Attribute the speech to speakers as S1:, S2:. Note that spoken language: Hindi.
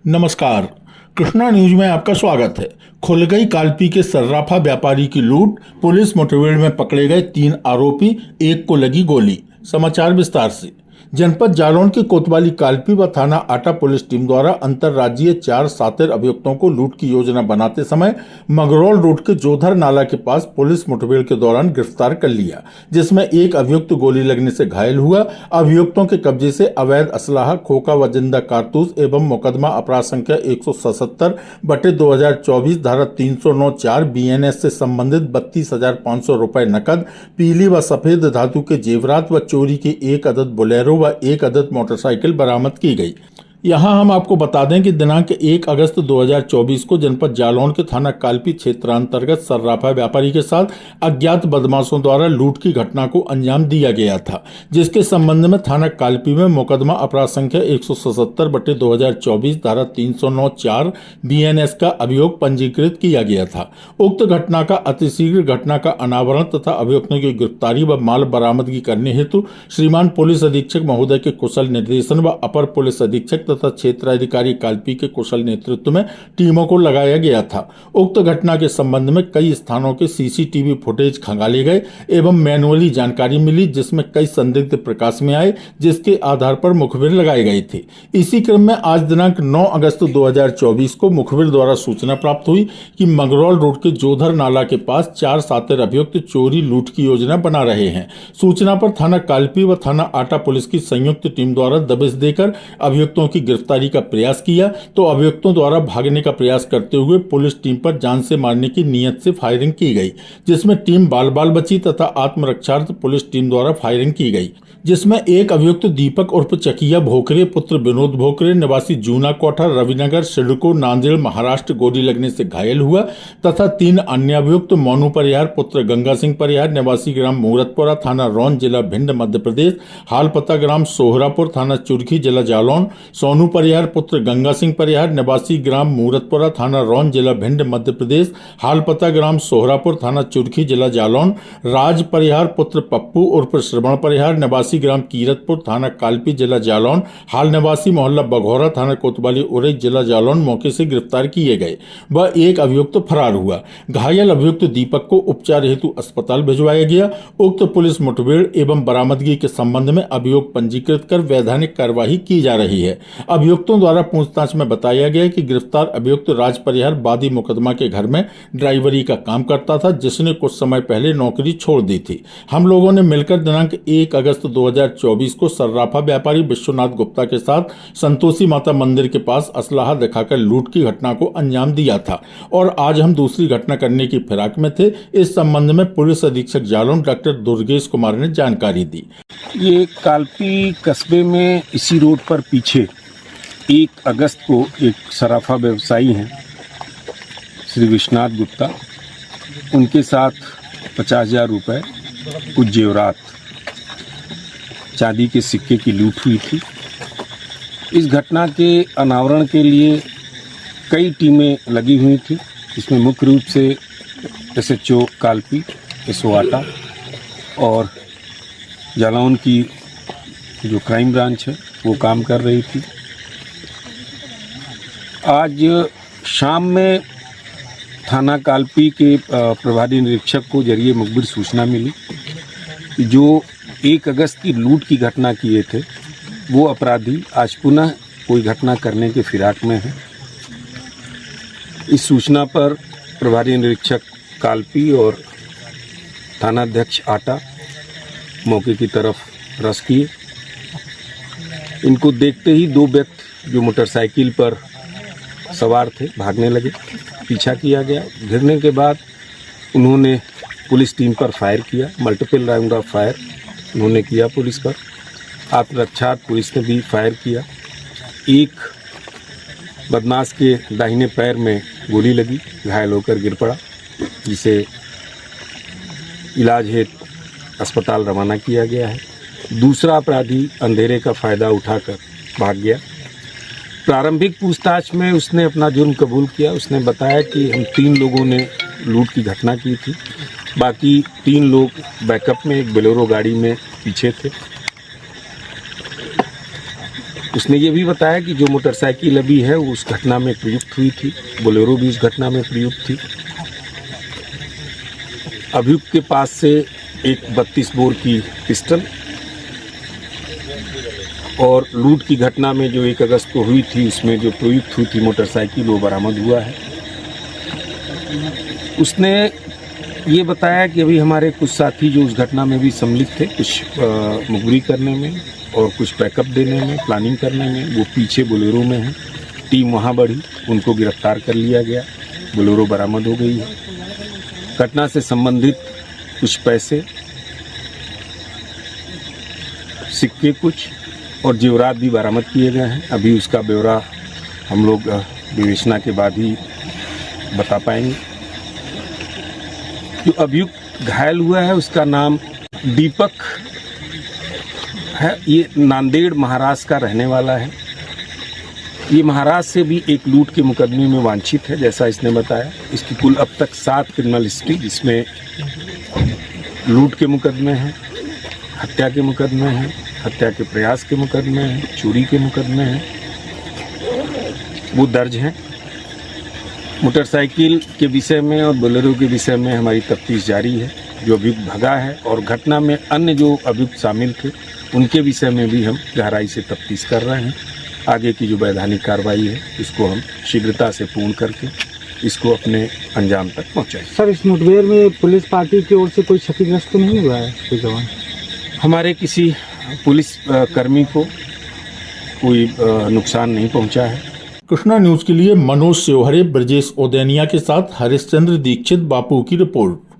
S1: नमस्कार। कृष्णा न्यूज में आपका स्वागत है। खुल गई कालपी के सर्राफा व्यापारी की लूट, पुलिस मुठभेड़ में पकड़े गए 3 आरोपी, एक को लगी गोली। समाचार विस्तार से। जनपद जालौन की कोतवाली कालपी व थाना आटा पुलिस टीम द्वारा अंतर्राज्यीय 4 शातिर अभियुक्तों को लूट की योजना बनाते समय मंगरौल रोड के जोधर नाला के पास पुलिस मुठभेड़ के दौरान गिरफ्तार कर लिया, जिसमें एक अभियुक्त गोली लगने से घायल हुआ। अभियुक्तों के कब्जे से अवैध असलाह, खोखा व जिंदा कारतूस एवं मुकदमा अपराध संख्या 177/2024 धारा 309(4) BNS से संबंधित 32,500 रुपए नकद, पीली व सफेद धातु के जेवरात व चोरी की 1 अदद बोलेरो व 1 अदद मोटरसाइकिल बरामद की गई। यहां हम आपको बता दें कि दिनांक 1 अगस्त 2024 को जनपद जालौन के थाना कालपी क्षेत्रांतर्गत सर्राफा व्यापारी के साथ अज्ञात बदमाशों द्वारा लूट की घटना को अंजाम दिया गया था, जिसके संबंध में थाना कालपी में मुकदमा अपराध संख्या 177/2024 धारा 309(4) BNS का अभियोग पंजीकृत किया गया था। उक्त घटना का अतिशीघ्र घटना का अनावरण तथा अभियुक्तों की गिरफ्तारी व माल बरामदगी करने हेतु श्रीमान पुलिस अधीक्षक महोदय के कुशल निर्देशन व अपर पुलिस अधीक्षक तथा क्षेत्राधिकारी कालपी के कुशल नेतृत्व में टीमों को लगाया गया था। उक्त घटना के संबंध में कई स्थानों के CCTV फुटेज खंगाले गए एवं मैनुअली जानकारी मिली, जिसमें कई संदिग्ध प्रकाश में आए, जिसके आधार पर मुखबिर लगाए गए थे। इसी क्रम में आज दिनांक 9 अगस्त 2024 को मुखबिर द्वारा सूचना प्राप्त हुई कि मंगरौल रोड के जोधर नाला के पास 4 शातिर अभियुक्त चोरी लूट की योजना बना रहे हैं। सूचना पर थाना कालपी व थाना आटा पुलिस की संयुक्त टीम द्वारा दबिश देकर अभियुक्तों की गिरफ्तारी का प्रयास किया, तो अभियुक्तों द्वारा भागने का प्रयास करते हुए पुलिस टीम पर जान से मारने की नीयत से फायरिंग की गई, जिसमें टीम बाल बाल बची तथा आत्मरक्षार्थ पुलिस टीम द्वारा फायरिंग की गई, जिसमें एक अभियुक्त दीपक उर्फ चकिया भोकरे पुत्र विनोद भोकरे निवासी जूना कोठा रविनगर सिडको नांदेड़ महाराष्ट्र गोली लगने से घायल हुआ तथा 3 अन्य अभियुक्त मोनू परिहार पुत्र गंगा सिंह परिहार निवासी ग्राम मूरतपुरा थाना रौन जिला भिंड मध्य प्रदेश, हाल पता ग्राम सोहरापुर थाना चुरखी जिला जालौन, सोनू परिहार पुत्र गंगा सिंह परिहार निवासी ग्राम मूरतपुरा थाना रौन जिला भिंड मध्य प्रदेश, हाल पता ग्राम सोहरापुर थाना चुरखी जिला जालौन, राज परिहार पुत्र पप्पू उर्फ श्रवण परिहार निवासी ग्राम कीरतपुर थाना कालपी जिला जालौन, हाल निवासी मोहल्ला बघौरा थाना कोतवाली उरई जिला जालौन मौके से गिरफ्तार किए गए व एक अभियुक्त फरार हुआ। घायल अभियुक्त दीपक को उपचार हेतु अस्पताल भिजवाया गया। उक्त पुलिस मुठभेड़ एवं बरामदगी के संबंध में अभियोग पंजीकृत कर वैधानिक कार्यवाही की जा रही है। अभियुक्तों द्वारा पूछताछ में बताया गया कि गिरफ्तार अभियुक्त राज परिहार वादी मुकदमा के घर में ड्राइवरी का काम करता था, जिसने कुछ समय पहले नौकरी छोड़ दी थी। हम लोगों ने मिलकर दिनांक 1 अगस्त 2024 को सर्राफा व्यापारी विश्वनाथ गुप्ता के साथ संतोषी माता मंदिर के पास असलाहा दिखाकर लूट की घटना को अंजाम दिया था और आज हम दूसरी घटना करने की फिराक में थे। इस संबंध में पुलिस अधीक्षक जालौन डॉक्टर दुर्गेश कुमार ने जानकारी दी।
S2: ये कालपी कस्बे में इसी रोड पर पीछे 1 अगस्त को एक सराफा व्यवसायी हैं श्री विश्वनाथ गुप्ता, उनके साथ 50,000 रुपये, कुछ जेवरात, चांदी के सिक्के की लूट हुई थी। इस घटना के अनावरण के लिए कई टीमें लगी हुई थी, इसमें मुख्य रूप से SHO कालपी, SO आटा और जालौन की जो क्राइम ब्रांच है वो काम कर रही थी। आज शाम में थाना कालपी के प्रभारी निरीक्षक को जरिए मुखबिर सूचना मिली कि जो 1 अगस्त की लूट की घटना किए थे वो अपराधी आज पुनः कोई घटना करने के फिराक में है। इस सूचना पर प्रभारी निरीक्षक कालपी और थानाध्यक्ष आटा मौके की तरफ रस किए। इनको देखते ही 2 व्यक्ति जो मोटरसाइकिल पर सवार थे भागने लगे, पीछा किया गया। घिरने के बाद उन्होंने पुलिस टीम पर फायर किया, मल्टीपल राउंड ऑफ फायर उन्होंने किया पुलिस पर। आत्मरक्षार्थ पुलिस ने भी फायर किया। एक बदमाश के दाहिने पैर में गोली लगी, घायल होकर गिर पड़ा, जिसे इलाज हेतु अस्पताल रवाना किया गया है। दूसरा अपराधी अंधेरे का फ़ायदा उठाकर भाग गया। प्रारंभिक पूछताछ में उसने अपना जुर्म कबूल किया। उसने बताया कि हम 3 लोगों ने लूट की घटना की थी, बाकी 3 लोग बैकअप में एक बोलेरो गाड़ी में पीछे थे। उसने ये भी बताया कि जो मोटरसाइकिल अभी है वो उस घटना में प्रयुक्त हुई थी, बोलेरो भी उस घटना में प्रयुक्त थी। अभियुक्त के पास से एक 32 बोर की पिस्टल और लूट की घटना में जो 1 अगस्त को हुई थी उसमें जो प्रयुक्त हुई थी मोटरसाइकिल वो बरामद हुआ है। उसने ये बताया कि अभी हमारे कुछ साथी जो उस घटना में भी सम्मिलित थे, कुछ मुखबिरी करने में और कुछ बैकअप देने में, प्लानिंग करने में, वो पीछे बोलेरो में है। टीम वहाँ बढ़ी, उनको गिरफ्तार कर लिया गया, बोलेरो बरामद हो गई है। घटना से संबंधित कुछ पैसे, सिक्के कुछ और जेवरात भी बरामद किए गए हैं। अभी उसका ब्यौरा हम लोग विवेचना के बाद ही बता पाएंगे। जो अभियुक्त घायल हुआ है उसका नाम दीपक है। ये नांदेड़ महाराष्ट्र का रहने वाला है। ये महाराष्ट्र से भी एक लूट के मुकदमे में वांछित है, जैसा इसने बताया। इसकी कुल अब तक 7 क्रिमिनल हिस्ट्री, जिसमें लूट के मुकदमे हैं, हत्या के मुकदमे हैं, हत्या के प्रयास के मुकदमे हैं, चोरी के मुकदमे हैं, वो दर्ज हैं। मोटरसाइकिल के विषय में और बोलेरो के विषय में हमारी तफ्तीश जारी है। जो अभियुक्त भगा है और घटना में अन्य जो अभियुक्त शामिल थे उनके विषय में भी हम गहराई से तफ्तीश कर रहे हैं। आगे की जो वैधानिक कार्रवाई है इसको हम शीघ्रता से पूर्ण करके इसको अपने अंजाम तक पहुँचाएं।
S3: सर, इस मुठभेड़ में पुलिस पार्टी की ओर से कोई क्षतिग्रस्त तो नहीं हुआ है कोई जवान?
S2: हमारे किसी पुलिस कर्मी को कोई नुकसान नहीं पहुंचा है।
S1: कृष्णा न्यूज के लिए मनोज सेवहरे, ब्रजेश ओदैनिया के साथ हरिश्चंद्र दीक्षित, बापू की रिपोर्ट।